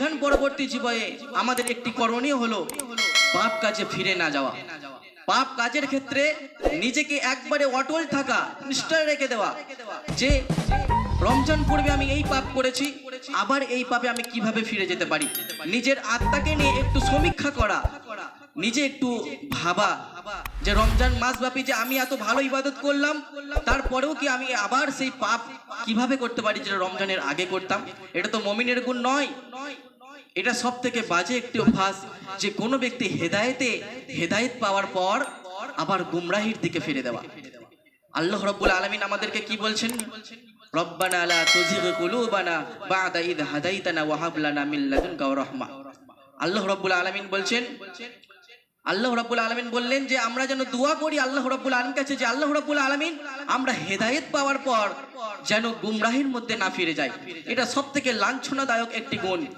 রমজান পরবর্তী জীবনে আমাদের একটি করণীয় হলো পাপ কাজে ফিরে না যাওয়া। পাপ কাজের ক্ষেত্রে নিজেকে একবারে অটল থাকা, নিষ্ঠায় রেখে দেওয়া যে রমজান পূর্বে আমি এই পাপ করেছি, আবার এই পাপে আমি কিভাবে ফিরে যেতে পারি। নিজের আত্মাকে নিয়ে একটু সমীক্ষা করা, নিজে একটু ভাবা যে রমজান মাস ব্যাপী যে আমি এত ভালো ইবাদত করলাম, তারপরেও কি আমি আবার সেই পাপ কিভাবে করতে পারি যেটা রমজানের আগে করতাম। এটা তো মুমিনের গুণ নয়, এটা সব থেকে বাজে একটি অভ্যাস যে কোনো ব্যক্তি হেদায়েত পাওয়ার পর আবার গুমরাহির দিকে ফিরে দেওয়া। আল্লাহ রাব্বুল আলামিন আমাদেরকে কি বলছেন? রব্বানা লা তুযিগ কুলুবানা বা'দা ইয হাদাইতানা ওয়া হাব লানা মিন লাদুনকা রাহমা। আল্লাহ রাব্বুল আলামিন বলছেন, আল্লাহ রাব্বুল আলামিন বললেন যে আমরা যেন দোয়া করি আল্লাহ রাব্বুল আলামিনের কাছে যে আল্লাহ রাব্বুল আলামিন আমরা হেদায়েত পাওয়ার পর যেন গুমরাহির মধ্যে না ফিরে যাই। এটা সবথেকে লাঞ্ছনাদায়ক একটি গুণ